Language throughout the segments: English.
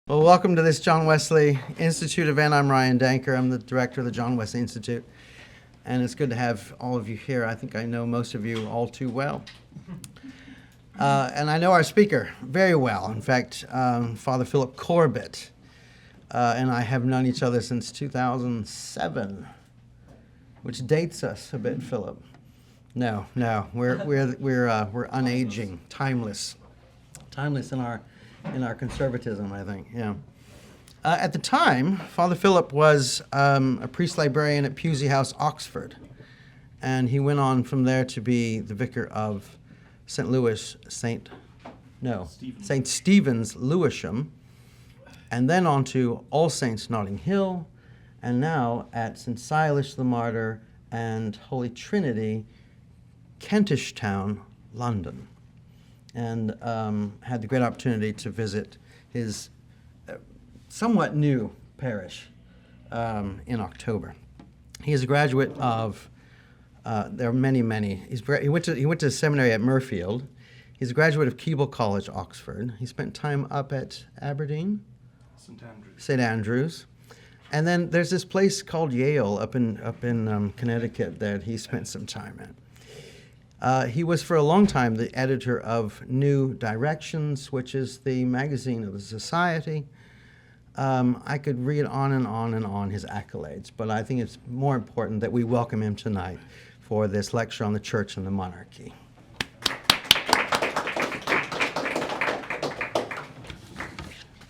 Well, welcome to this John Wesley Institute event. I'm Ryan Danker. I'm the director of the John Wesley Institute. And it's good to have all of you here. I think I know most of you all too well. And I know our speaker very well. In fact, Father Philip Corbett and I have known each other since 2007, which dates us a bit, Philip. No, we're unaging, timeless in our conservatism, I think. Yeah. At the time, Father Philip was a priest librarian at Pusey House, Oxford, and he went on from there to be the vicar of St. Stephen's, Lewisham, and then on to All Saints, Notting Hill, and now at St. Silas the Martyr and Holy Trinity, Kentish town, London. And had the great opportunity to visit his somewhat new parish in October. He is a graduate of, there are many. He went to seminary at Mirfield. He's a graduate of Keble College, Oxford. He spent time up at Aberdeen? St. Andrews. And then there's this place called Yale up in Connecticut that he spent some time at. He was for a long time the editor of New Directions, which is the magazine of the Society. I could read on and on his accolades, but I think it's more important that we welcome him tonight for this lecture on the Church and the Monarchy.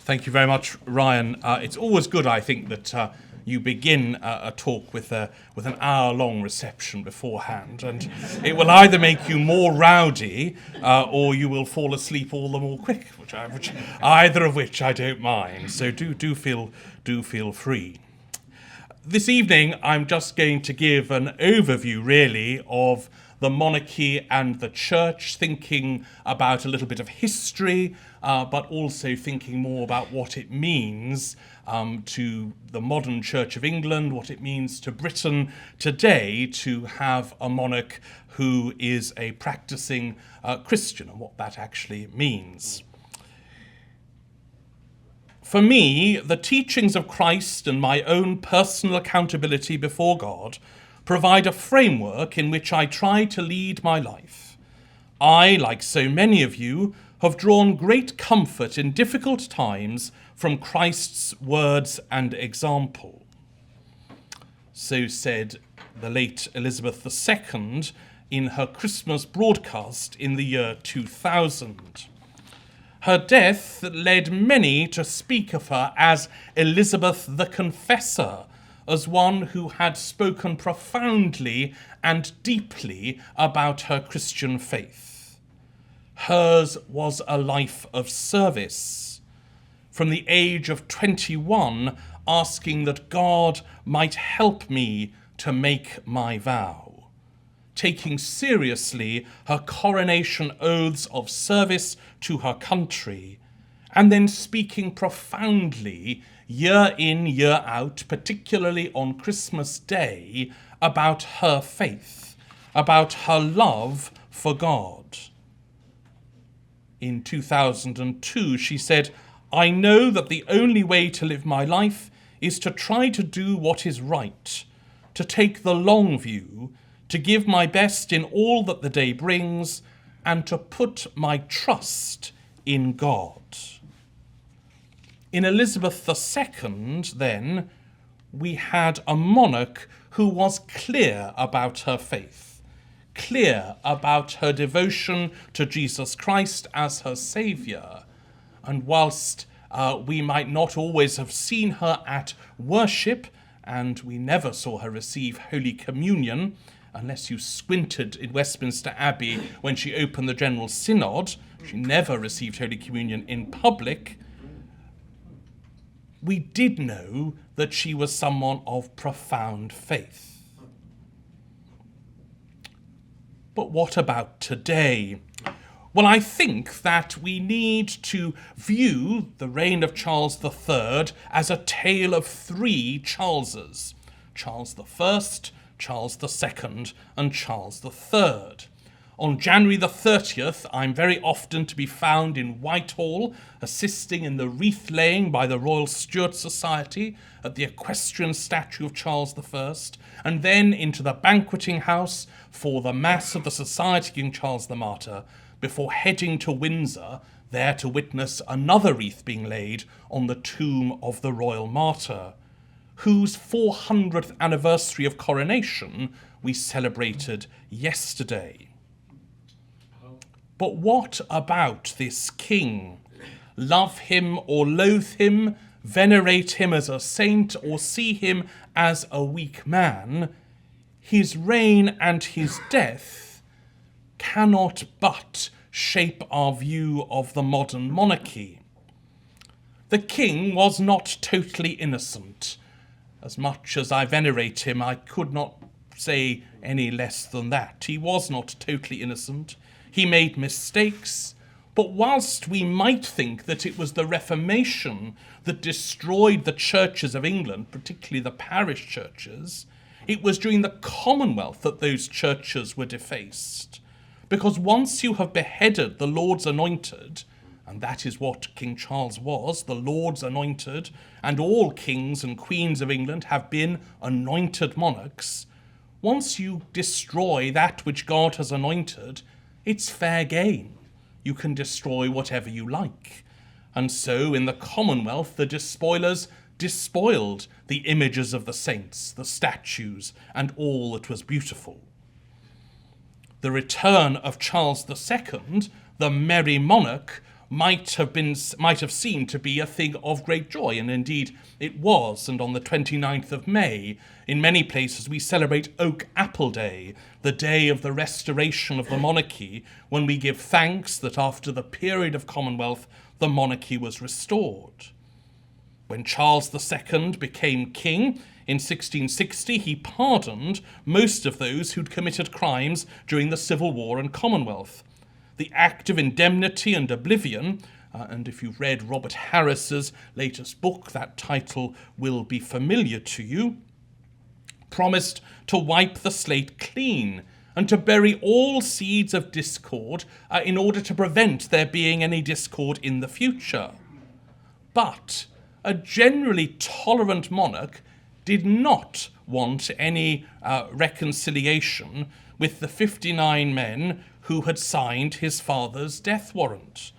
Thank you very much, Ryan. It's always good, I think, that you begin a talk with an hour-long reception beforehand, and it will either make you more rowdy or you will fall asleep all the more quick, either of which I don't mind. So do feel free. This evening, I'm just going to give an overview, really, of the monarchy and the church, thinking about a little bit of history, but also thinking more about what it means to the modern Church of England, what it means to Britain today to have a monarch who is a practicing Christian, and what that actually means. For me, the teachings of Christ and my own personal accountability before God provide a framework in which I try to lead my life. I, like so many of you, have drawn great comfort in difficult times from Christ's words and example. So said the late Elizabeth II in her Christmas broadcast in the year 2000. Her death led many to speak of her as Elizabeth the Confessor, as one who had spoken profoundly and deeply about her Christian faith. Hers was a life of service. From the age of 21, asking that God might help me to make my vow, taking seriously her coronation oaths of service to her country, and then speaking profoundly year in, year out, particularly on Christmas Day, about her faith, about her love for God. In 2002, she said, "I know that the only way to live my life is to try to do what is right, to take the long view, to give my best in all that the day brings, and to put my trust in God." In Elizabeth II, then, we had a monarch who was clear about her faith, clear about her devotion to Jesus Christ as her Saviour. And whilst we might not always have seen her at worship, and we never saw her receive Holy Communion, unless you squinted in Westminster Abbey when she opened the General Synod, she never received Holy Communion in public, we did know that she was someone of profound faith. But what about today? Well, I think that we need to view the reign of Charles III as a tale of three Charleses: Charles I, Charles II, and Charles III. On January the 30th, I'm very often to be found in Whitehall, assisting in the wreath laying by the Royal Stuart Society at the equestrian statue of Charles I, and then into the banqueting house for the Mass of the Society of King Charles the Martyr, before heading to Windsor, there to witness another wreath being laid on the tomb of the royal martyr, whose 400th anniversary of coronation we celebrated yesterday. But what about this king? Love him or loathe him, venerate him as a saint or see him as a weak man, his reign and his death cannot but shape our view of the modern monarchy. The king was not totally innocent. As much as I venerate him, I could not say any less than that. He was not totally innocent. He made mistakes, but whilst we might think that it was the Reformation that destroyed the churches of England, particularly the parish churches, it was during the Commonwealth that those churches were defaced. Because once you have beheaded the Lord's anointed, and that is what King Charles was, the Lord's anointed, and all kings and queens of England have been anointed monarchs, once you destroy that which God has anointed, it's fair game. You can destroy whatever you like. And so in the Commonwealth, the despoilers despoiled the images of the saints, the statues, and all that was beautiful. The return of Charles II, the merry monarch, might have seemed to be a thing of great joy, and indeed it was. And on the 29th of May, in many places we celebrate Oak Apple Day, the day of the restoration of the monarchy, when we give thanks that after the period of Commonwealth, the monarchy was restored. When Charles II became king in 1660, he pardoned most of those who'd committed crimes during the Civil War and Commonwealth. The Act of Indemnity and Oblivion, and if you've read Robert Harris's latest book, that title will be familiar to you, promised to wipe the slate clean and to bury all seeds of discord in order to prevent there being any discord in the future. But a generally tolerant monarch did not want any reconciliation with the 59 men who had signed his father's death warrant.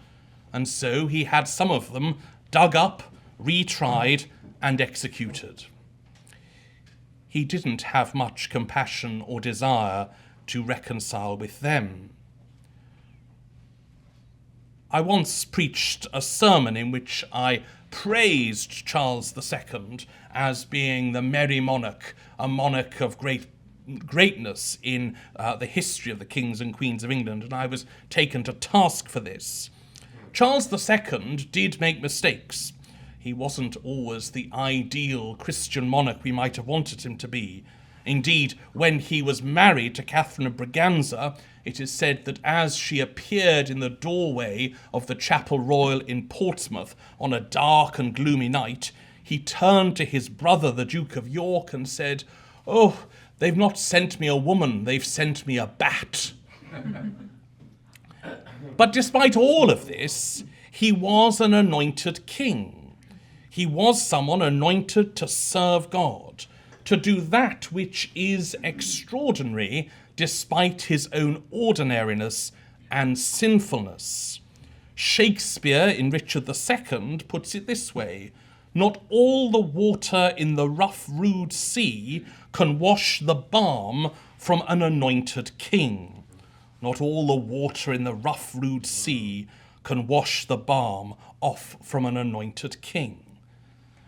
And so he had some of them dug up, retried, and executed. He didn't have much compassion or desire to reconcile with them. I once preached a sermon in which I praised Charles II as being the merry monarch, a monarch of greatness in the history of the kings and queens of England, and I was taken to task for this. Charles II did make mistakes. He wasn't always the ideal Christian monarch we might have wanted him to be. Indeed, when he was married to Catherine of Braganza, it is said that as she appeared in the doorway of the Chapel Royal in Portsmouth on a dark and gloomy night, he turned to his brother, the Duke of York, and said, "Oh, they've not sent me a woman, they've sent me a bat." But despite all of this, he was an anointed king. He was someone anointed to serve God, to do that which is extraordinary despite his own ordinariness and sinfulness. Shakespeare in Richard II puts it this way: "Not all the water in the rough, rude sea can wash the balm from an anointed king." Not all the water in the rough, rude sea can wash the balm off from an anointed king.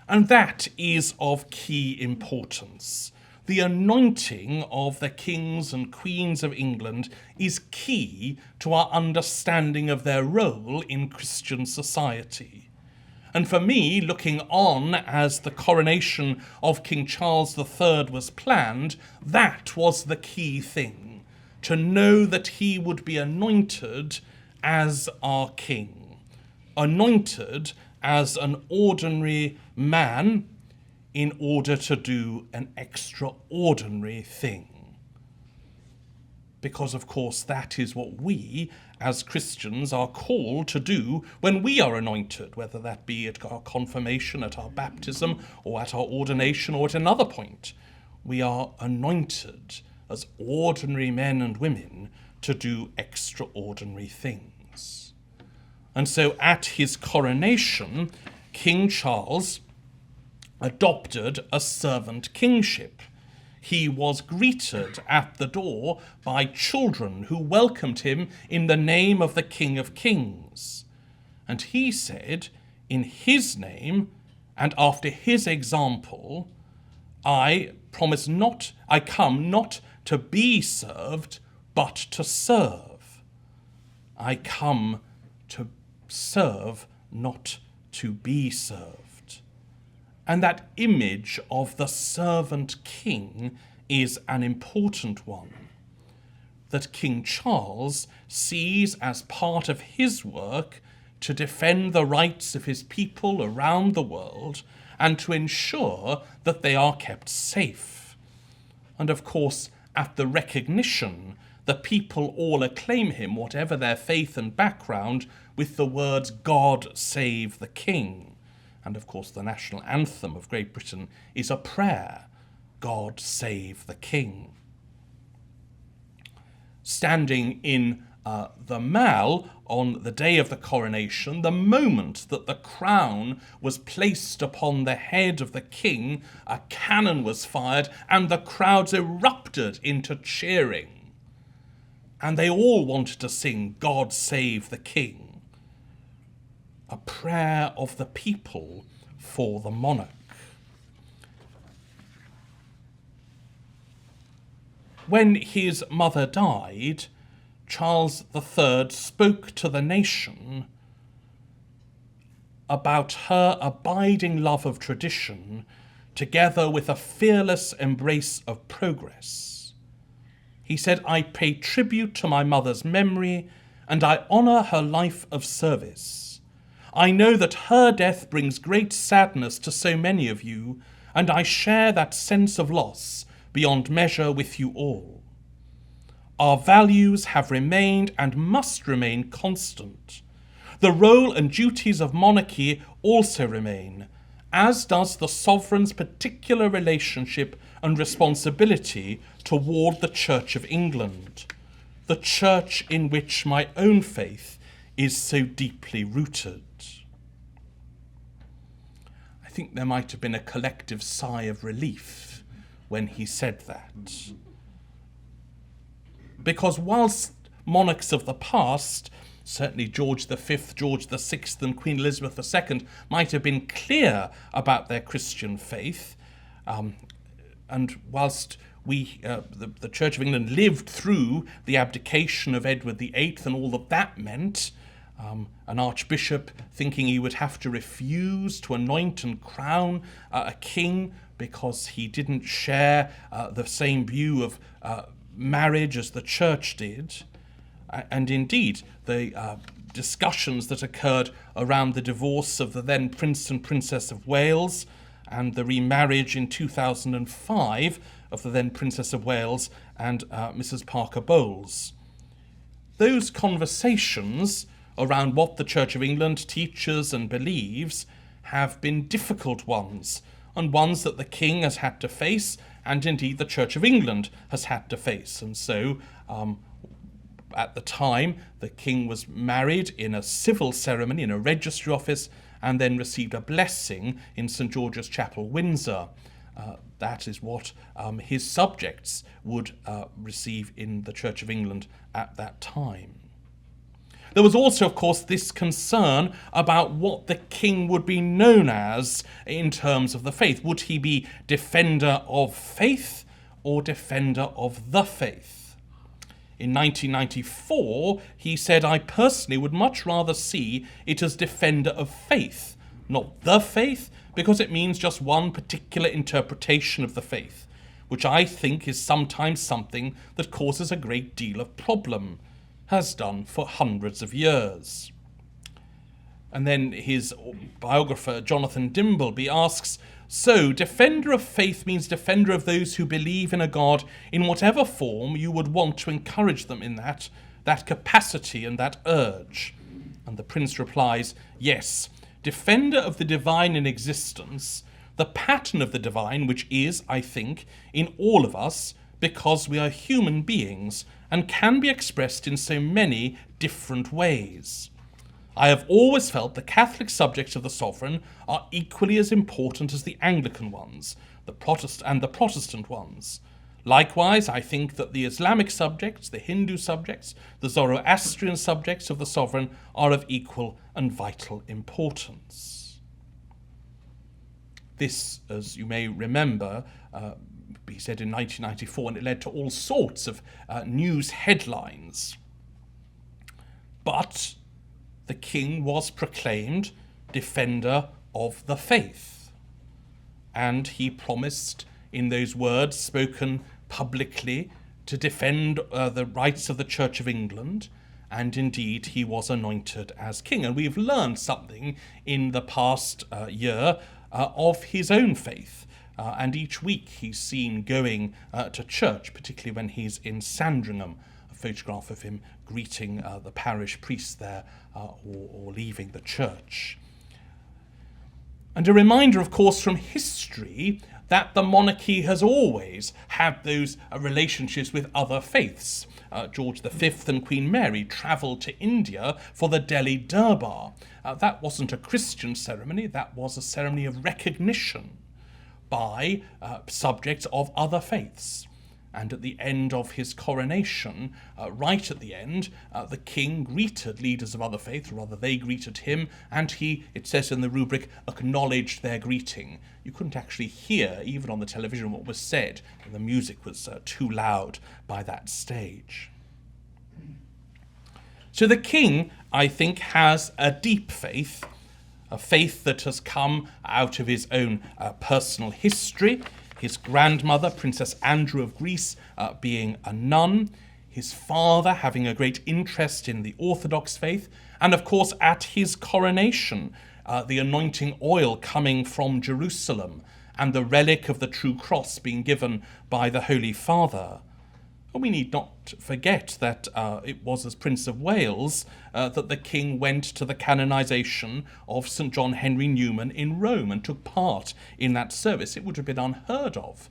And that is of key importance. The anointing of the kings and queens of England is key to our understanding of their role in Christian society. And for me, looking on as the coronation of King Charles III was planned, that was the key thing, to know that he would be anointed as our king, anointed as an ordinary man in order to do an extraordinary thing. because, of course, that is what we, as Christians, are called to do when we are anointed, whether that be at our confirmation, at our baptism, or at our ordination, or at another point. We are anointed as ordinary men and women to do extraordinary things. And so at his coronation, King Charles adopted a servant kingship. He was greeted at the door by children who welcomed him in the name of the King of Kings. And he said, in his name and after his example, I come not to be served, but to serve. I come to serve, not to be served. And that image of the servant king is an important one, that King Charles sees as part of his work to defend the rights of his people around the world and to ensure that they are kept safe. And of course, at the recognition, the people all acclaim him, whatever their faith and background, with the words, God save the King. And of course, the national anthem of Great Britain is a prayer, God save the King. Standing in the Mall on the day of the coronation, the moment that the crown was placed upon the head of the king, a cannon was fired and the crowds erupted into cheering. And they all wanted to sing God Save the King, a prayer of the people for the monarch. When his mother died, Charles III spoke to the nation about her abiding love of tradition, together with a fearless embrace of progress. He said, I pay tribute to my mother's memory, and I honour her life of service. I know that her death brings great sadness to so many of you, and I share that sense of loss beyond measure with you all. Our values have remained and must remain constant. The role and duties of monarchy also remain, as does the sovereign's particular relationship and responsibility toward the Church of England, the church in which my own faith is so deeply rooted. I think there might have been a collective sigh of relief when he said that. Because whilst monarchs of the past, certainly George V, George VI and Queen Elizabeth II, might have been clear about their Christian faith, and whilst the Church of England lived through the abdication of Edward VIII and all that meant, an archbishop thinking he would have to refuse to anoint and crown a king because he didn't share the same view of marriage as the church did. And indeed, the discussions that occurred around the divorce of the then Prince and Princess of Wales and the remarriage in 2005 of the then Princess of Wales and Mrs. Parker Bowles. Those conversations around what the Church of England teaches and believes have been difficult ones, and ones that the King has had to face, and indeed the Church of England has had to face. And so, at the time, the King was married in a civil ceremony in a registry office and then received a blessing in St. George's Chapel, Windsor. That is what his subjects would receive in the Church of England at that time. There was also, of course, this concern about what the king would be known as in terms of the faith. Would he be defender of faith or defender of the faith? In 1994, he said, I personally would much rather see it as defender of faith, not the faith, because it means just one particular interpretation of the faith, which I think is sometimes something that causes a great deal of problem, has done for hundreds of years. And then his biographer, Jonathan Dimbleby, asks, so defender of faith means defender of those who believe in a God in whatever form you would want to encourage them in that capacity and that urge. And the prince replies, yes, defender of the divine in existence, the pattern of the divine which is, I think, in all of us, because we are human beings and can be expressed in so many different ways. I have always felt the Catholic subjects of the sovereign are equally as important as the Anglican ones, the Protestant ones. Likewise, I think that the Islamic subjects, the Hindu subjects, the Zoroastrian subjects of the sovereign are of equal and vital importance. This, as you may remember, he said in 1994, and it led to all sorts of news headlines. But the king was proclaimed defender of the faith. And he promised, in those words spoken publicly, to defend the rights of the Church of England. And indeed, he was anointed as king. And we've learned something in the past year of his own faith. And each week he's seen going to church, particularly when he's in Sandringham, a photograph of him greeting the parish priest there or leaving the church. And a reminder, of course, from history that the monarchy has always had those relationships with other faiths. George V and Queen Mary travelled to India for the Delhi Durbar. That wasn't a Christian ceremony, that was a ceremony of recognition by subjects of other faiths. And at the end of his coronation, right at the end, the king greeted leaders of other faiths, or rather they greeted him, and he, it says in the rubric, acknowledged their greeting. You couldn't actually hear, even on the television, what was said, and the music was too loud by that stage. So the king, I think, has a deep faith, a faith that has come out of his own personal history. His grandmother, Princess Andrew of Greece, being a nun, his father having a great interest in the Orthodox faith, and of course at his coronation, the anointing oil coming from Jerusalem, and the relic of the true cross being given by the Holy Father. And we need not forget that it was as Prince of Wales that the king went to the canonization of St. John Henry Newman in Rome and took part in that service. It would have been unheard of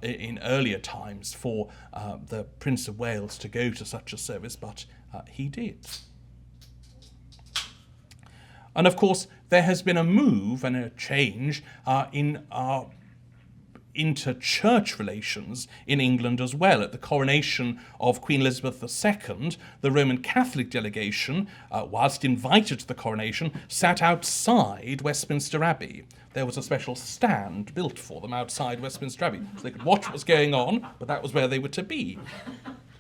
in earlier times for the Prince of Wales to go to such a service, but he did. And of course, there has been a move and a change in our inter-church relations in England as well. At the coronation of Queen Elizabeth II, the Roman Catholic delegation, whilst invited to the coronation, sat outside Westminster Abbey. There was a special stand built for them outside Westminster Abbey, so they could watch what was going on, but that was where they were to be.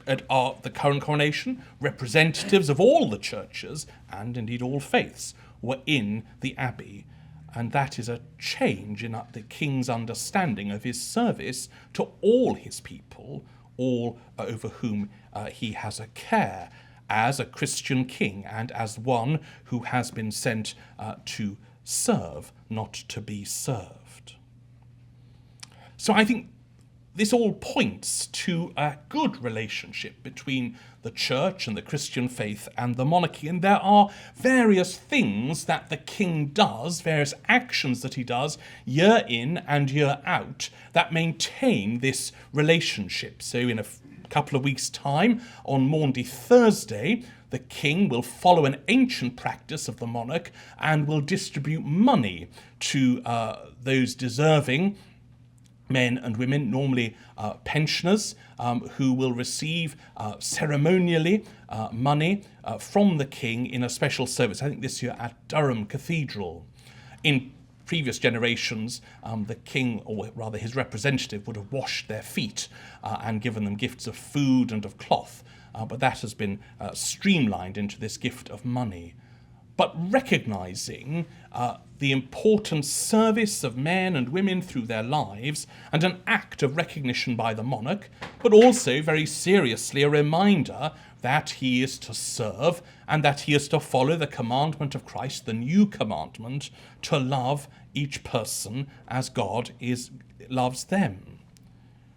At the current coronation, representatives of all the churches, and indeed all faiths, were in the Abbey. And that is a change in the king's understanding of his service to all his people, all over whom he has a care, as a Christian king and as one who has been sent to serve, not to be served. So I think this all points to a good relationship between the church and the Christian faith and the monarchy. And there are various things that the king does, various actions that he does year in and year out that maintain this relationship. So in a couple of weeks' time, on Maundy Thursday, the king will follow an ancient practice of the monarch and will distribute money to those deserving men and women, normally pensioners, who will receive ceremonially money from the king in a special service. I think this year at Durham Cathedral. In previous generations, the king, or rather his representative, would have washed their feet and given them gifts of food and of cloth. But that has been streamlined into this gift of money. but recognising the important service of men and women through their lives, and an act of recognition by the monarch, but also very seriously a reminder that he is to serve and that he is to follow the commandment of Christ, the new commandment, to love each person as God loves them,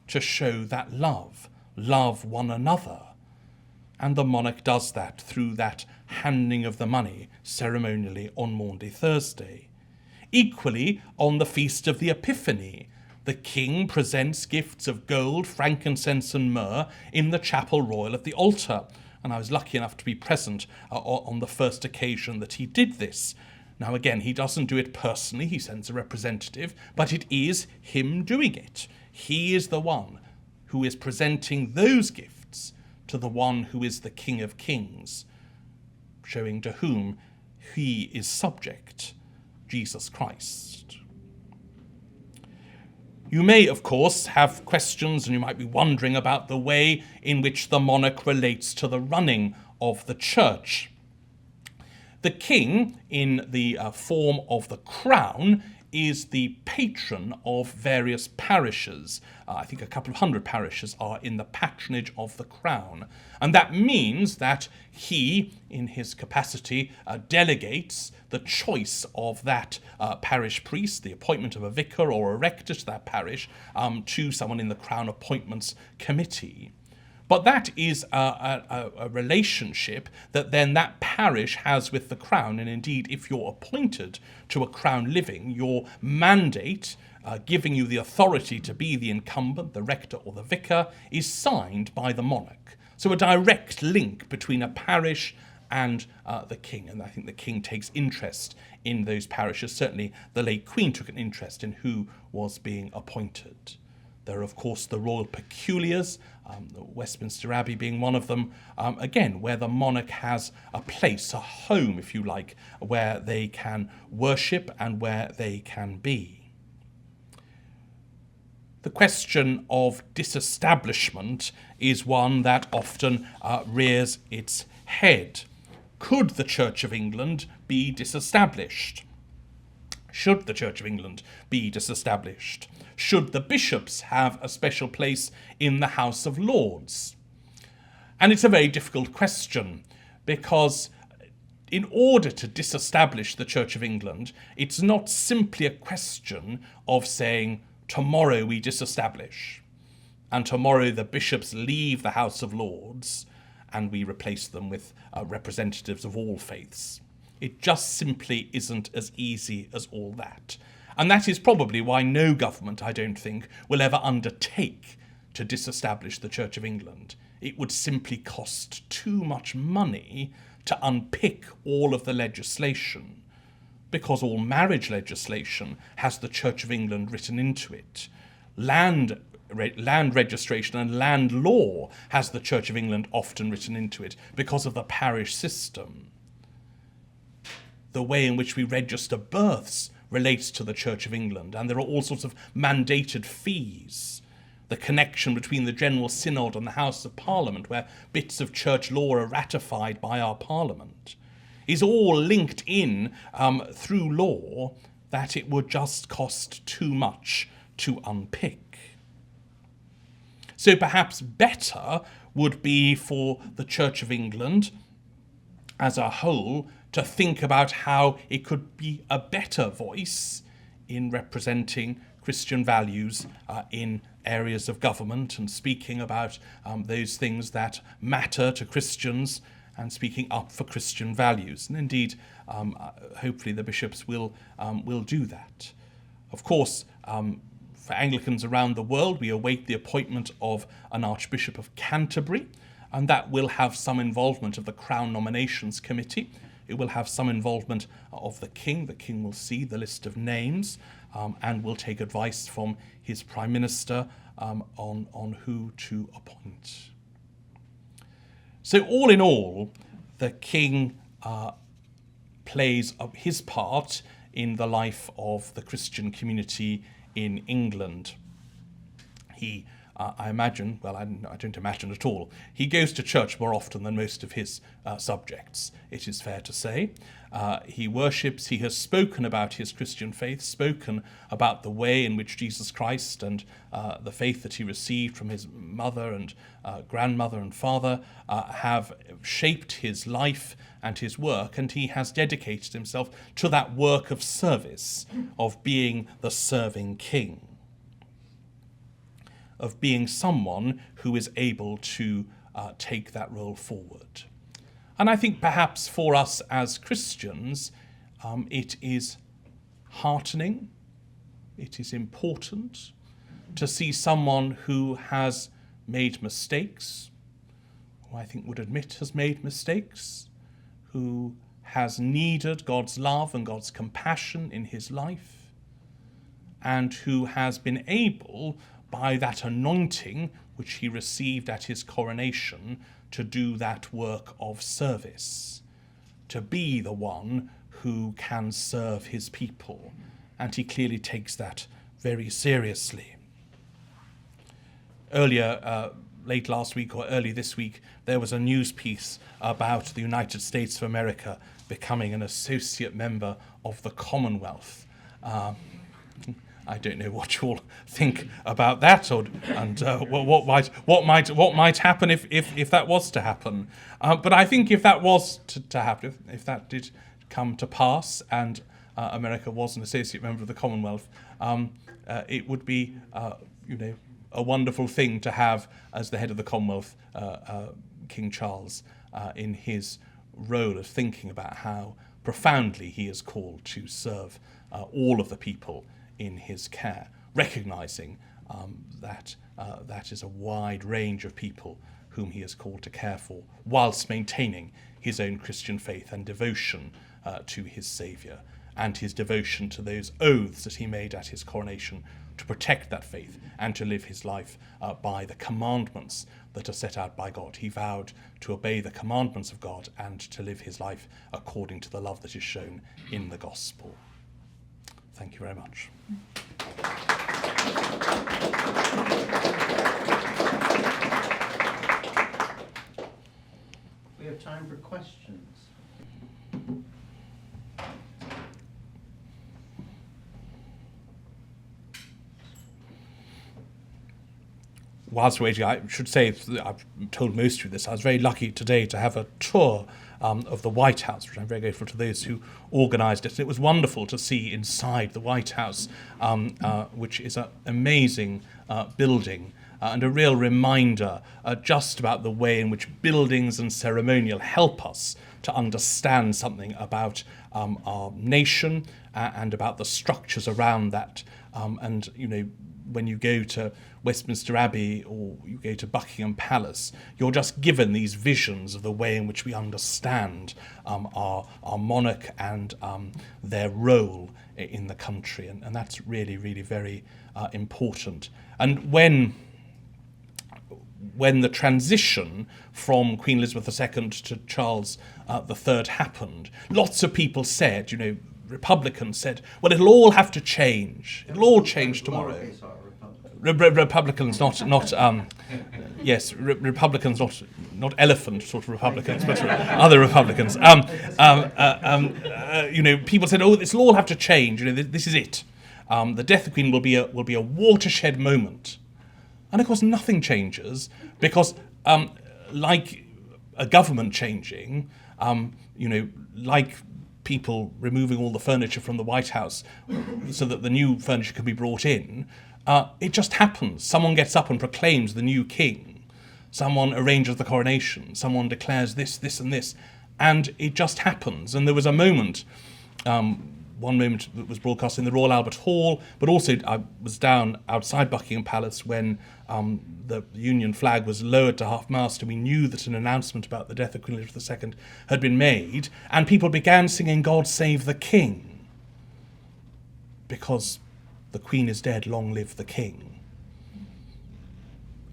to show that love one another. And the monarch does that through that handing of the money ceremonially on Maundy Thursday. Equally, on the Feast of the Epiphany, the king presents gifts of gold, frankincense and myrrh in the chapel royal at the altar. And I was lucky enough to be present on the first occasion that he did this. Now again, he doesn't do it personally, he sends a representative, but it is him doing it. He is the one who is presenting those gifts to the one who is the King of Kings, showing to whom he is subject, Jesus Christ. You may, of course, have questions, and you might be wondering about the way in which the monarch relates to the running of the church. The king, in the form of the crown, is the patron of various parishes. I think a couple of hundred parishes are in the patronage of the crown. And that means that he, in his capacity, delegates the choice of that parish priest, the appointment of a vicar or a rector to that parish, to someone in the Crown Appointments Committee. But that is a relationship that then that parish has with the Crown. And indeed, if you're appointed to a Crown living, your mandate, giving you the authority to be the incumbent, the rector or the vicar, is signed by the monarch. So a direct link between a parish and the king. And I think the king takes interest in those parishes. Certainly the late Queen took an interest in who was being appointed. There are, of course, the royal peculiars, Westminster Abbey being one of them, again, where the monarch has a place, a home, if you like, where they can worship and where they can be. The question of disestablishment is one that often rears its head. Could the Church of England be disestablished? Should the Church of England be disestablished? Should the bishops have a special place in the House of Lords? And it's a very difficult question, because in order to disestablish the Church of England, it's not simply a question of saying, tomorrow we disestablish, and tomorrow the bishops leave the House of Lords, and we replace them with representatives of all faiths. It just simply isn't as easy as all that. And that is probably why no government, I don't think, will ever undertake to disestablish the Church of England. It would simply cost too much money to unpick all of the legislation, because all marriage legislation has the Church of England written into it. Land registration and land law has the Church of England often written into it because of the parish system. The way in which we register births relates to the Church of England, and there are all sorts of mandated fees. The connection between the General Synod and the House of Parliament, where bits of church law are ratified by our Parliament, is all linked in through law that it would just cost too much to unpick. So perhaps better would be for the Church of England as a whole to think about how it could be a better voice in representing Christian values in areas of government, and speaking about those things that matter to Christians, and speaking up for Christian values. And indeed, hopefully the bishops will do that. Of course, for Anglicans around the world, we await the appointment of an Archbishop of Canterbury, and that will have some involvement of the Crown Nominations Committee. It will have some involvement of the king. The king will see the list of names and will take advice from his Prime Minister on who to appoint. So all in all, the king plays his part in the life of the Christian community in England. He I imagine, well, I don't imagine at all, he goes to church more often than most of his subjects, it is fair to say. He worships, he has spoken about his Christian faith, spoken about the way in which Jesus Christ and the faith that he received from his mother and grandmother and father have shaped his life and his work, and he has dedicated himself to that work of service, of being the serving king, of being someone who is able to take that role forward. And I think perhaps for us as Christians, it is heartening, it is important to see someone who has made mistakes, who I think would admit has made mistakes, who has needed God's love and God's compassion in his life, and who has been able, by that anointing which he received at his coronation, to do that work of service, to be the one who can serve his people. And he clearly takes that very seriously. Earlier, late last week or early this week, there was a news piece about the United States of America becoming an associate member of the Commonwealth. I don't know what you all think about that, and what might happen if that was to happen. But I think if that was to happen, if that did come to pass, and America was an associate member of the Commonwealth, it would be, a wonderful thing to have as the head of the Commonwealth, King Charles, in his role of thinking about how profoundly he is called to serve all of the people in his care, recognising that is a wide range of people whom he is called to care for, whilst maintaining his own Christian faith and devotion to his Saviour, and his devotion to those oaths that he made at his coronation to protect that faith and to live his life by the commandments that are set out by God. He vowed to obey the commandments of God and to live his life according to the love that is shown in the gospel. Thank you very much. We have time for questions. Whilst we're waiting, I should say, I've told most of you this, I was very lucky today to have a tour of the White House, which I'm very grateful to those who organised it. And it was wonderful to see inside the White House, which is an amazing building, and a real reminder just about the way in which buildings and ceremonial help us to understand something about our nation and about the structures around that. And, when you go to Westminster Abbey or you go to Buckingham Palace, you're just given these visions of the way in which we understand our monarch and their role in the country. And that's really, really very important. And when the transition from Queen Elizabeth II to Charles III happened, lots of people said, Republicans said, well, it'll all have to change. It'll all change tomorrow. Republicans, yes, Republicans, not elephant sort of Republicans, but other Republicans. People said, oh, this will all have to change. This is it. The death of the Queen will be a watershed moment. And of course, nothing changes because, like a government changing, like people removing all the furniture from the White House so that the new furniture can be brought in, it just happens. Someone gets up and proclaims the new king. Someone arranges the coronation. Someone declares this, this, and this. And it just happens. And there was a moment, one moment that was broadcast in the Royal Albert Hall, but also I was down outside Buckingham Palace when the Union flag was lowered to half-mast, and we knew that an announcement about the death of Queen Elizabeth II had been made, and people began singing God Save the King, because the Queen is dead, long live the King.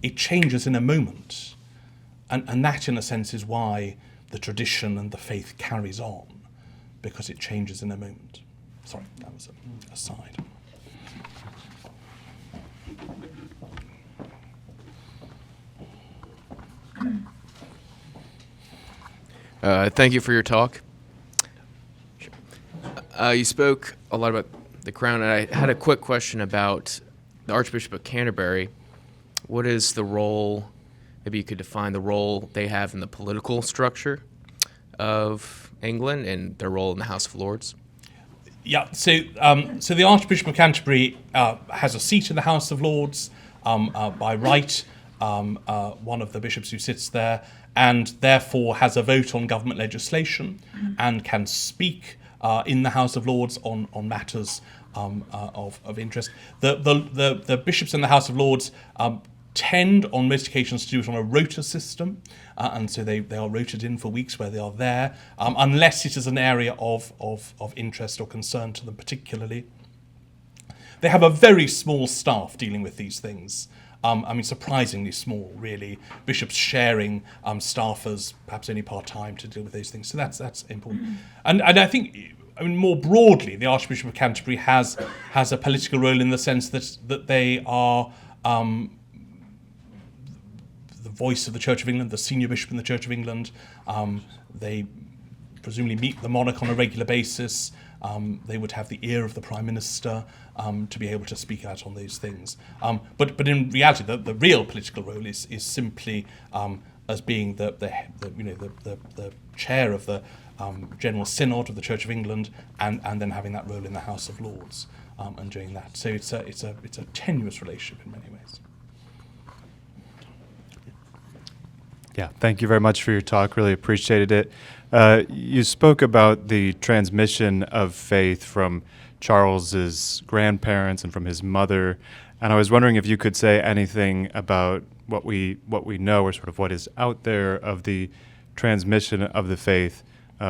It changes in a moment, and that in a sense is why the tradition and the faith carries on, because it changes in a moment. Sorry, that was an aside. Thank you for your talk. You spoke a lot about the crown, and I had a quick question about the Archbishop of Canterbury. What is the role, maybe you could define the role they have in the political structure of England and their role in the House of Lords? Yeah, so the Archbishop of Canterbury has a seat in the House of Lords by right, one of the bishops who sits there, and therefore has a vote on government legislation and can speak in the House of Lords on matters of interest. The bishops in the House of Lords tend on most occasions to do it on a rota system, and so they are rotated in for weeks where they are there, unless it is an area of interest or concern to them particularly. They have a very small staff dealing with these things. Surprisingly small, really. Bishops sharing staffers, perhaps only part-time, to deal with those things. So that's important. And I think, more broadly, the Archbishop of Canterbury has a political role in the sense that they are the voice of the Church of England, the senior bishop in the Church of England. They presumably meet the monarch on a regular basis. They would have the ear of the Prime Minister to be able to speak out on those things. But in reality, the real political role is simply as being the chair of the General Synod of the Church of England, and then having that role in the House of Lords and doing that. So it's a tenuous relationship in many ways. Yeah, thank you very much for your talk. Really appreciated it. You spoke about the transmission of faith from Charles's grandparents and from his mother, and I was wondering if you could say anything about what we know, or sort of what is out there of the transmission of the faith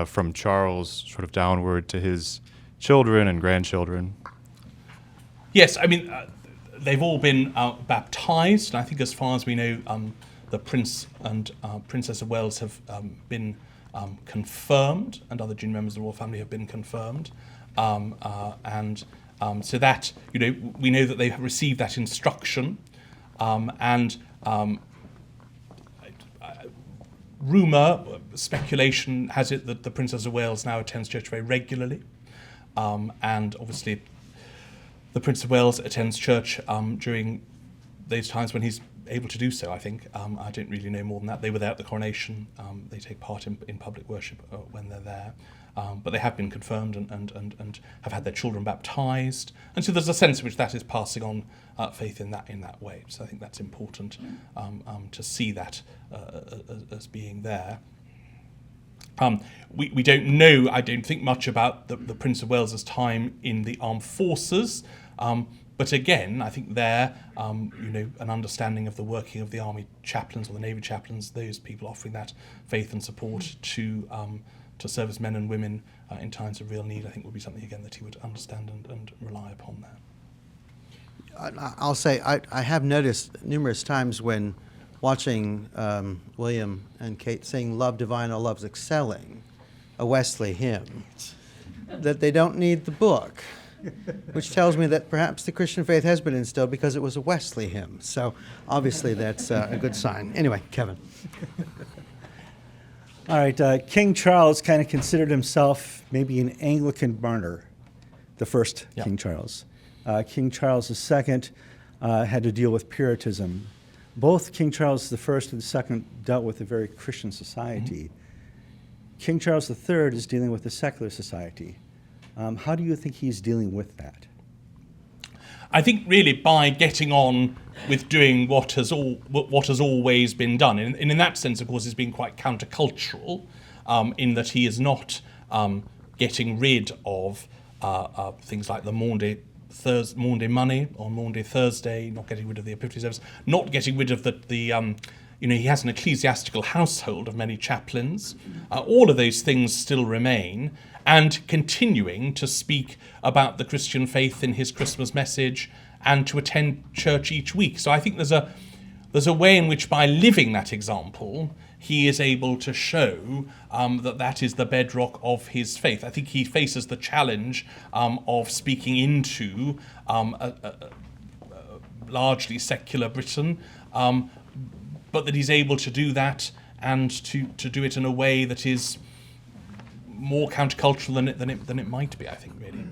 from Charles sort of downward to his children and grandchildren. Yes, they've all been baptized, and I think as far as we know, the Prince and Princess of Wales have been confirmed, and other junior members of the royal family have been confirmed. So that, we know that they have received that instruction, rumour, speculation has it that the Princess of Wales now attends church very regularly, and obviously the Prince of Wales attends church during those times when he's able to do so, I think. I don't really know more than that. They were there at the coronation. They take part in public worship when they're there. But they have been confirmed and have had their children baptized. And so there's a sense in which that is passing on faith in that way. So I think that's important to see that as being there. We don't know, I don't think, much about the Prince of Wales's time in the armed forces. But again, I think there, an understanding of the working of the army chaplains or the navy chaplains, those people offering that faith and support to servicemen and women in times of real need, I think would be something, again, that he would understand and rely upon there. I'll say I have noticed numerous times when watching William and Kate sing Love Divine, O Love's Excelling, a Wesley hymn, that they don't need the book, which tells me that perhaps the Christian faith has been instilled because it was a Wesley hymn. So obviously that's a good sign. Anyway, Kevin. All right, King Charles kind of considered himself maybe an Anglican martyr, the first King Charles. King Charles II had to deal with Puritanism. Both King Charles I and II dealt with a very Christian society. Mm-hmm. King Charles III is dealing with a secular society. How do you think he's dealing with that? I think really by getting on with doing what has always been done. And in that sense, of course, he's been quite countercultural in that he is not getting rid of things like the Maundy money on Maundy Thursday, not getting rid of the Epiphany service, not getting rid of he has an ecclesiastical household of many chaplains. All of those things still remain, and continuing to speak about the Christian faith in his Christmas message and to attend church each week. So I think there's a way in which, by living that example, he is able to show that is the bedrock of his faith. I think he faces the challenge of speaking into a largely secular Britain, but that he's able to do that and to do it in a way that is more countercultural than it might be, I think, really.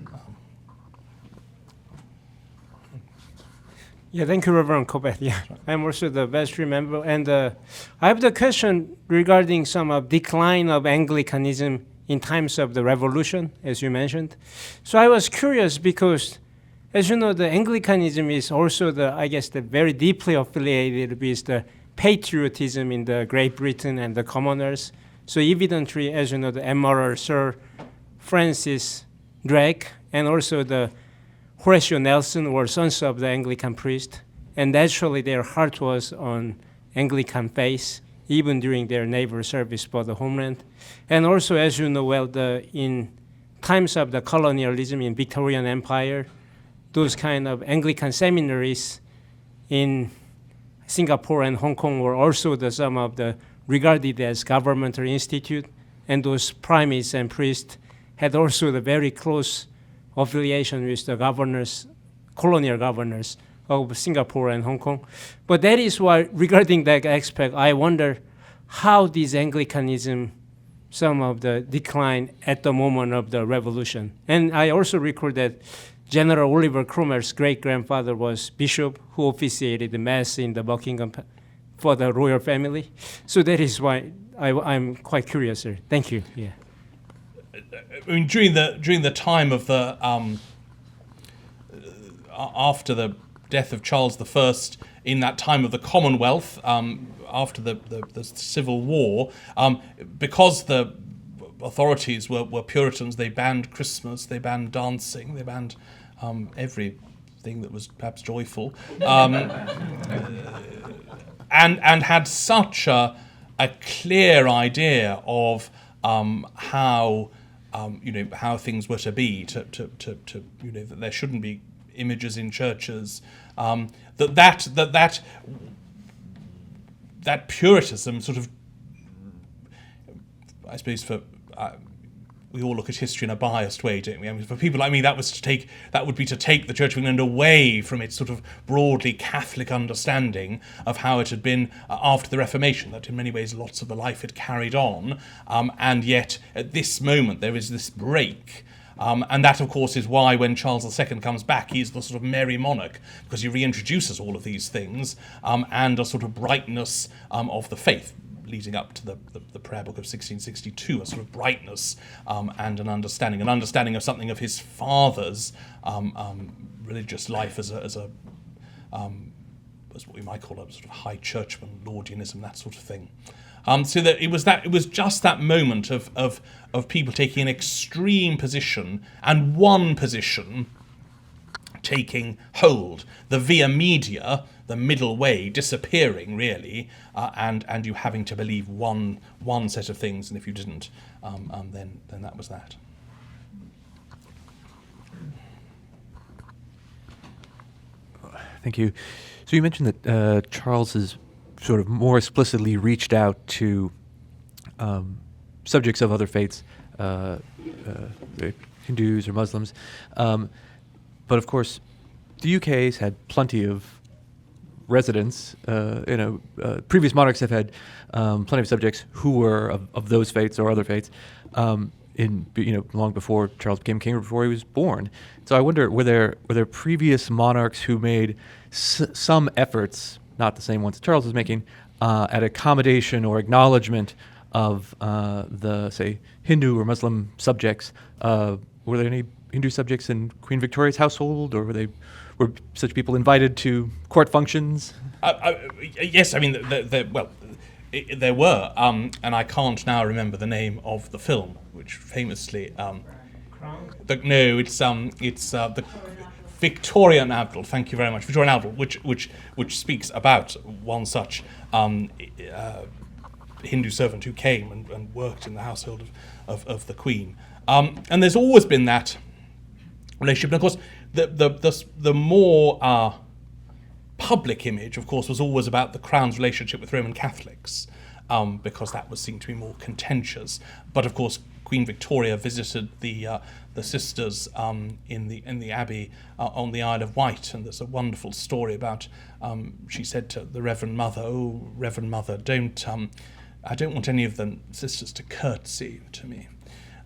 Yeah, thank you, Reverend Corbett. Yeah, I'm also the vestry member, and I have the question regarding some decline of Anglicanism in times of the Revolution, as you mentioned. So I was curious because, as you know, the Anglicanism is also the very deeply affiliated with the patriotism in the Great Britain and the commoners. So evidently, as you know, the Admiral Sir Francis Drake and also the Horatio Nelson were sons of the Anglican priest, and naturally their heart was on Anglican faith, even during their naval service for the homeland. And also, as you know well, in times of the colonialism in Victorian Empire, those kind of Anglican seminaries in Singapore and Hong Kong were also some of the regarded as governmental institute, and those primates and priests had also the very close affiliation with the governors, colonial governors of Singapore and Hong Kong. But that is why, regarding that aspect, I wonder how this Anglicanism, some of the decline at the moment of the revolution. And I also recall that General Oliver Cromwell's great-grandfather was bishop who officiated the mass in the Buckingham for the royal family. So that is why I'm quite curious, sir. Thank you. Yeah. I mean, during the time of the after the death of Charles I, in that time of the Commonwealth, after the Civil War, because the authorities were Puritans, they banned Christmas, they banned dancing, they banned everything that was perhaps joyful, and had such a clear idea of how things were to be, that there shouldn't be images in churches, that Puritanism sort of, I suppose, we all look at history in a biased way, don't we? I mean, for people like me, that would be to take the Church of England away from its sort of broadly Catholic understanding of how it had been after the Reformation, that in many ways lots of the life had carried on, and yet at this moment there is this break. And that, of course, is why when Charles II comes back, he's the sort of merry monarch, because he reintroduces all of these things and a sort of brightness of the faith, leading up to the prayer book of 1662, a sort of brightness and an understanding of something of his father's religious life as what we might call a sort of high churchman, Laudianism, that sort of thing. So that it was just that moment of people taking an extreme position and one position taking hold, the via media, the middle way, disappearing really, and you having to believe one set of things, and if you didn't, then that was that. Thank you. So you mentioned that Charles has sort of more explicitly reached out to subjects of other faiths, Hindus or Muslims, but of course, the UK's had plenty of residents. Previous monarchs have had plenty of subjects who were of those faiths or other faiths, long before Charles became king or before he was born. So I wonder, were there previous monarchs who made some efforts, not the same ones Charles was making, at accommodation or acknowledgement of the, say, Hindu or Muslim subjects? Were there any Hindu subjects in Queen Victoria's household, or were such people invited to court functions? Yes, I mean, there were, and I can't now remember the name of the film, which famously, it's the Victorian Abdul. Thank you very much, Victorian Abdul, which speaks about one such Hindu servant who came and worked in the household of the Queen. And there's always been that relationship. And of course, the more public image, of course, was always about the Crown's relationship with Roman Catholics, because that was seen to be more contentious. But of course, Queen Victoria visited the sisters in the abbey on the Isle of Wight, and there's a wonderful story about. She said to the Reverend Mother, "Oh, Reverend Mother, I don't want any of the sisters to curtsy to me."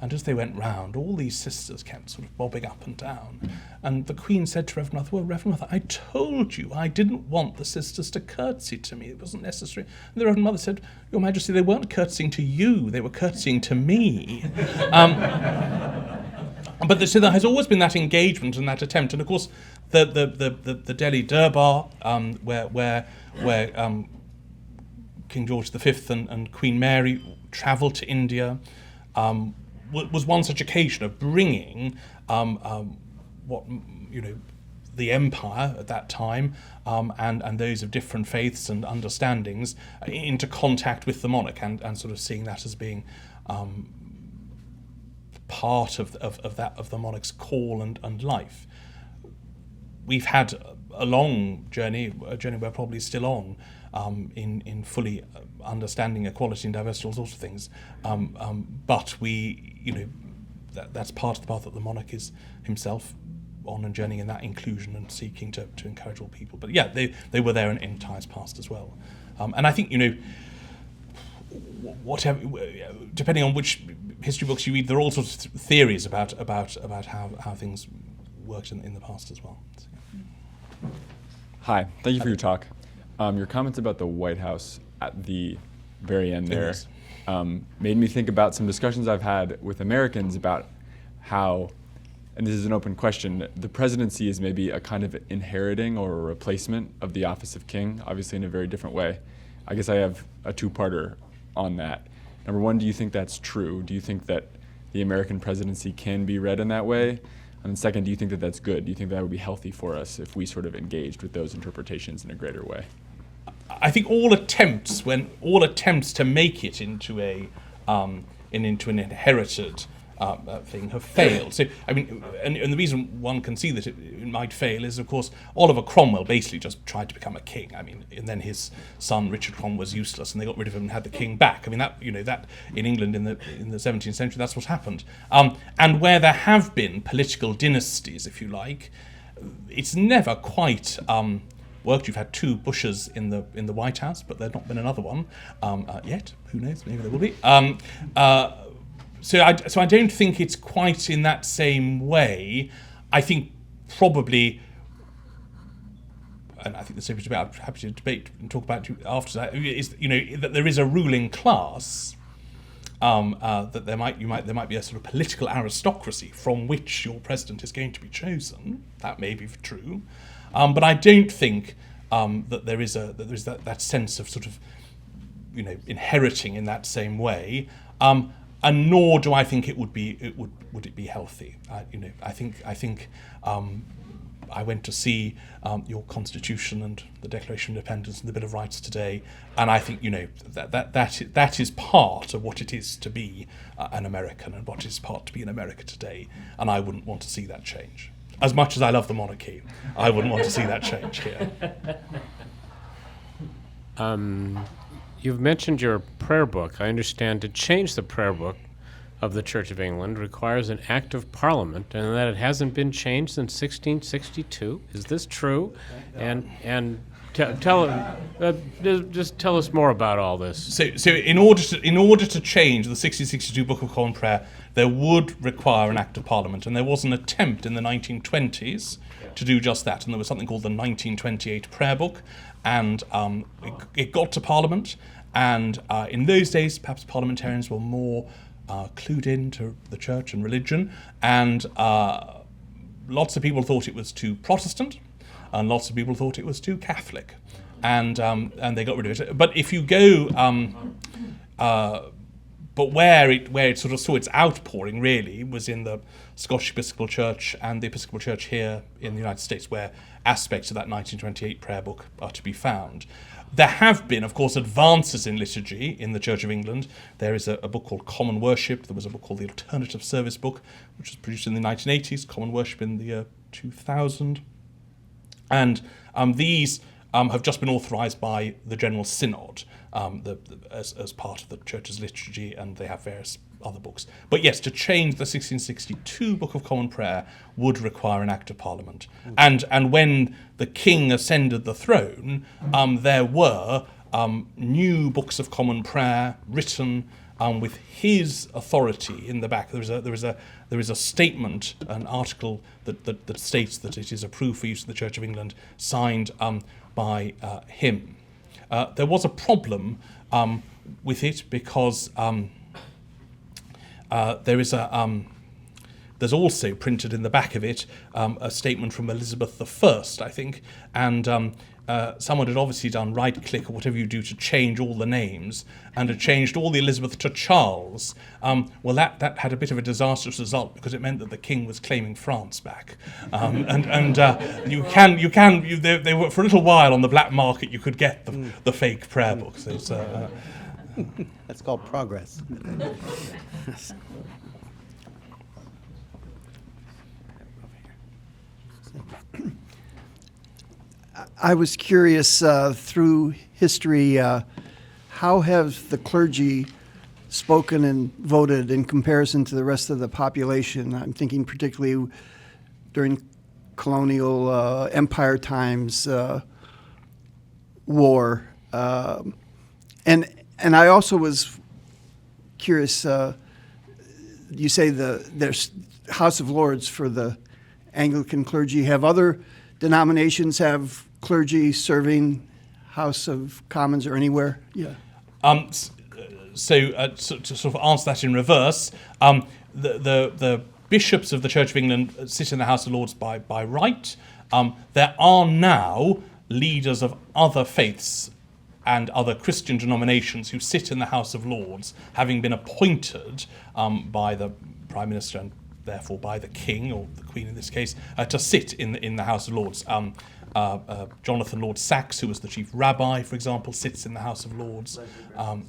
And as they went round, all these sisters kept sort of bobbing up and down. And the Queen said to Reverend Mother, well, Reverend Mother, I told you I didn't want the sisters to curtsy to me. It wasn't necessary. And the Reverend Mother said, Your Majesty, they weren't curtsying to you, they were curtsying to me. So there has always been that engagement and that attempt. And of course, the Delhi Durbar, where King George V and Queen Mary travelled to India, was one such occasion of bringing the empire at that time and those of different faiths and understandings into contact with the monarch and sort of seeing that as being part of the monarch's call and life. We've had a long journey, a journey we're probably still on, in fully understanding equality and diversity, all sorts of things. But that's part of the path that the monarch is himself on and journeying in that inclusion and seeking to encourage all people. But yeah, they were there in times past as well. And I think, whatever, depending on which history books you read, there are all sorts of theories about how things worked in the past as well. So, yeah. Hi, thank you for your talk. Your comments about the White House at the very end there made me think about some discussions I've had with Americans about how, and this is an open question, the presidency is maybe a kind of inheriting or a replacement of the office of king, obviously in a very different way. I guess I have a two-parter on that. Number one, do you think that's true? Do you think that the American presidency can be read in that way? And then second, do you think that that's good? Do you think that would be healthy for us if we sort of engaged with those interpretations in a greater way? I think all attempts to make it into an inherited thing have failed. So I mean, and the reason one can see that it might fail is, of course, Oliver Cromwell basically just tried to become a king. I mean, and then his son Richard Cromwell was useless, and they got rid of him and had the king back. I mean, that in England in the 17th century, that's what happened. And where there have been political dynasties, if you like, it's never quite worked. You've had two Bushes in the White House, but there's not been another one yet. Who knows? Maybe there will be. So I don't think it's quite in that same way. I think probably, and I think the same is about. I'm happy to debate and talk about it after that. Is that there is a ruling class. That there might be a sort of political aristocracy from which your president is going to be chosen. That may be true. But I don't think that there is that sense of sort of inheriting in that same way, and nor do I think it would be healthy. I think I went to see your Constitution and the Declaration of Independence and the Bill of Rights today, and I think that is part of what it is to be an American and what is part to be in America today, and I wouldn't want to see that change. As much as I love the monarchy, I wouldn't want to see that change here. You've mentioned your prayer book. I understand to change the prayer book of the Church of England requires an act of Parliament, and that it hasn't been changed since 1662. Is this true? And tell us more about all this. So in order to change the 1662 Book of Common Prayer, there would require an act of Parliament, and there was an attempt in the 1920s to do just that, and there was something called the 1928 Prayer Book, and it got to Parliament, and in those days perhaps parliamentarians were more clued into the church and religion, and lots of people thought it was too Protestant, and lots of people thought it was too Catholic, and they got rid of it. But if you go, but where it sort of saw its outpouring really was in the Scottish Episcopal Church and the Episcopal Church here in the United States, where aspects of that 1928 prayer book are to be found. There have been, of course, advances in liturgy in the Church of England. There is a book called Common Worship. There was a book called the Alternative Service Book, which was produced in the 1980s, Common Worship in the year 2000. And these have just been authorised by the General Synod as part of the Church's liturgy, and they have various other books. But yes, to change the 1662 Book of Common Prayer would require an Act of Parliament. And when the King ascended the throne, there were new books of common prayer written with his authority in the back. There is a statement, an article that states that it is approved for use in the Church of England, signed by him. There was a problem with it because there's also printed in the back of it a statement from Elizabeth I, I think, and someone had obviously done right-click or whatever you do to change all the names, and had changed all the Elizabeth to Charles. Well, that had a bit of a disastrous result because it meant that the king was claiming France back, and they were for a little while on the black market. You could get the fake prayer books. It's, That's called progress. I was curious, through history, how have the clergy spoken and voted in comparison to the rest of the population? I'm thinking particularly during colonial empire times, war. And I also was curious, you say there's House of Lords for the Anglican clergy. Have other denominations have clergy serving House of Commons or anywhere? Yeah. So to sort of answer that in reverse, the bishops of the Church of England sit in the House of Lords by right. There are now leaders of other faiths and other Christian denominations who sit in the House of Lords, having been appointed by the Prime Minister and therefore by the King, or the Queen in this case, to sit in the House of Lords. Jonathan Lord Sachs, who was the chief rabbi, for example, sits in the House of Lords.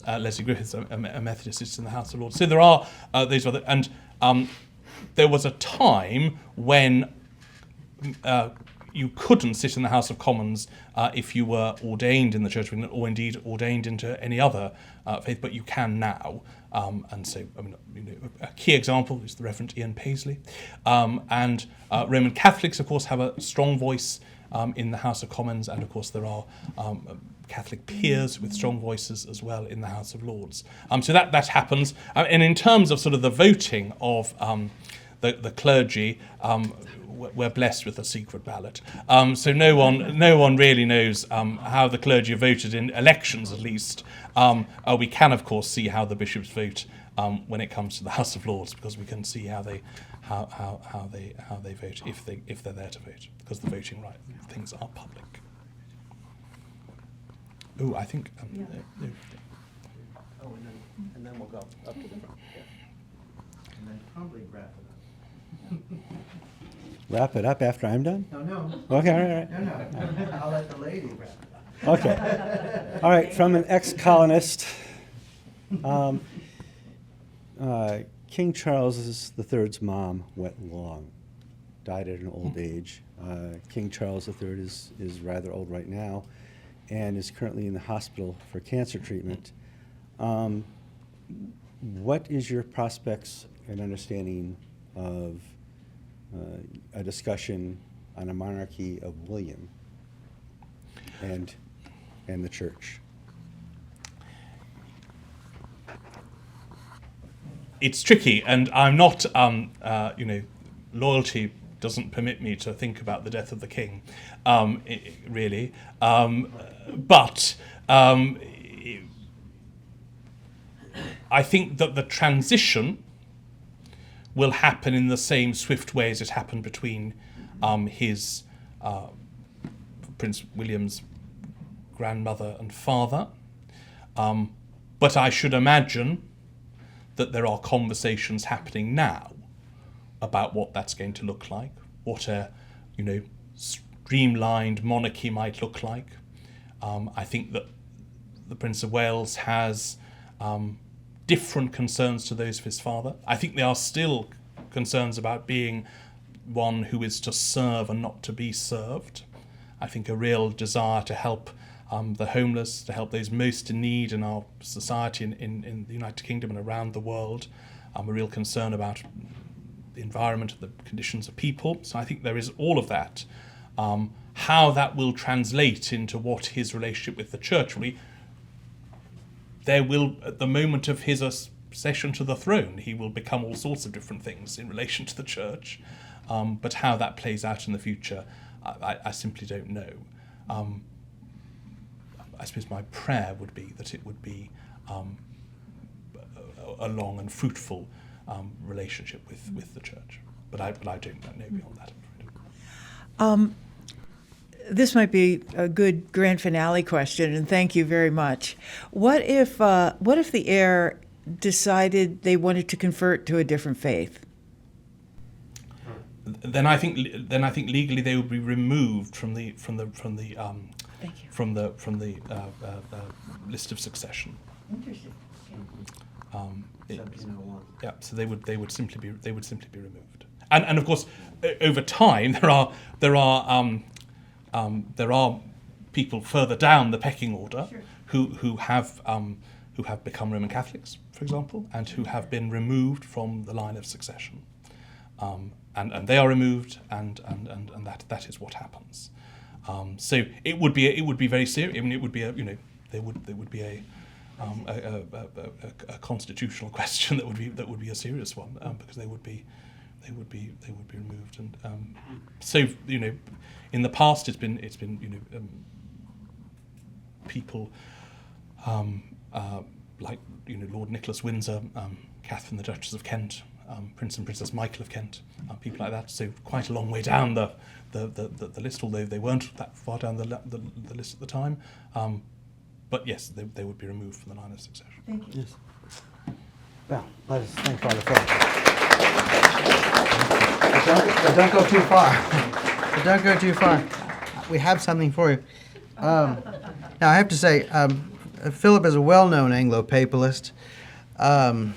Leslie Griffiths, a Methodist, sits in the House of Lords. So there are those other, and there was a time when you couldn't sit in the House of Commons if you were ordained in the Church of England, or indeed ordained into any other faith, but you can now. And so, I mean, a key example is the Reverend Ian Paisley. And Roman Catholics, of course, have a strong voice in the House of Commons, and of course there are Catholic peers with strong voices as well in the House of Lords. So that happens. And in terms of sort of the voting of the clergy, we're blessed with a secret ballot. So no one really knows how the clergy have voted in elections, at least. We can, of course, see how the bishops vote when it comes to the House of Lords, because we can see how they vote if they're there to vote, because the voting right things are public. Oh, I think. No. Oh, and then we'll go up to the front. Yeah. And then probably wrap it up. Wrap it up after I'm done? No. Okay, all right. No. I'll let the lady wrap it up. Okay. All right, from an ex-colonist, King Charles III's mom went long, died at an old age. King Charles III is rather old right now and is currently in the hospital for cancer treatment. What is your prospects and understanding of a discussion on a monarchy of William and the church? It's tricky, and I'm not, loyalty doesn't permit me to think about the death of the king, really. But I think that the transition will happen in the same swift way as it happened between his Prince William's grandmother and father. But I should imagine that there are conversations happening now about what that's going to look like, what a streamlined monarchy might look like. I think that the Prince of Wales has different concerns to those of his father. I think there are still concerns about being one who is to serve and not to be served. I think a real desire to help the homeless, to help those most in need in our society in the United Kingdom and around the world. A real concern about the environment and the conditions of people. So I think there is all of that. How that will translate into what his relationship with the church will be, there will, at the moment of his succession to the throne, he will become all sorts of different things in relation to the church. But how that plays out in the future, I simply don't know. I suppose my prayer would be that it would be a long and fruitful relationship with the church. But I don't know beyond that, I'm afraid. This might be a good grand finale question, and thank you very much. What if the heir decided they wanted to convert to a different faith? Then I think legally they would be removed from the list of succession. Interesting. Yeah, so they would simply be removed. And of course, over time there are people further down the pecking order who have become Roman Catholics, for example, and who have been removed from the line of succession. And they are removed, and that is what happens. So it would be very serious. I mean, it would be there would be a constitutional question that would be a serious one, because they would be removed. And so in the past it's been people like Lord Nicholas Windsor, Catherine the Duchess of Kent, Prince and Princess Michael of Kent, people like that. So quite a long way down the list, although they weren't that far down the list at the time. But yes, they would be removed from the line of succession. Thank you. Yes. Well, let us thank Father Philip. But don't go too far. But don't go too far. We have something for you. Now, I have to say, Philip is a well-known Anglo-papalist. Don't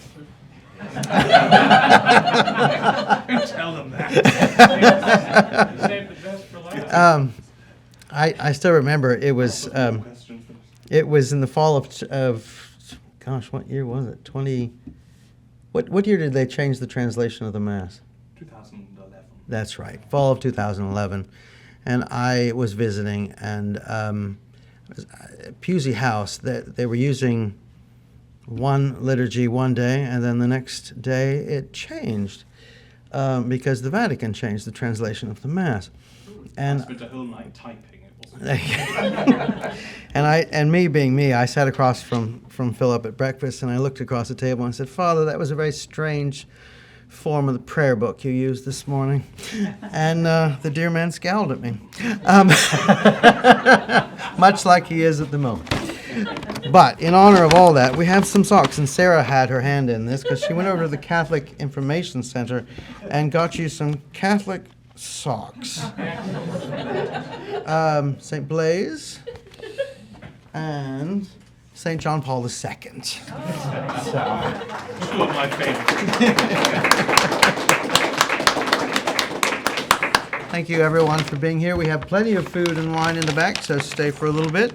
tell them that. Save the best for last. I still remember it was in the fall of gosh, what year was it? What year did they change the translation of the Mass? 2011. That's right, fall of 2011, and I was visiting, and Pusey House, that they were using one liturgy one day, and then the next day it changed because the Vatican changed the translation of the Mass. And I spent a whole night typing. It wasn't. and me being me, I sat across from Philip at breakfast, and I looked across the table and said, "Father, that was a very strange form of the prayer book you used this morning." And the dear man scowled at me, much like he is at the moment. But in honor of all that, we have some socks, and Sarah had her hand in this because she went over to the Catholic Information Center and got you some Catholic socks. St. Blaise and St. John Paul II. So. Two of my favorites. Thank you, everyone, for being here. We have plenty of food and wine in the back, so stay for a little bit,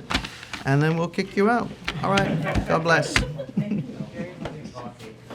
and then we'll kick you out. All right. God bless.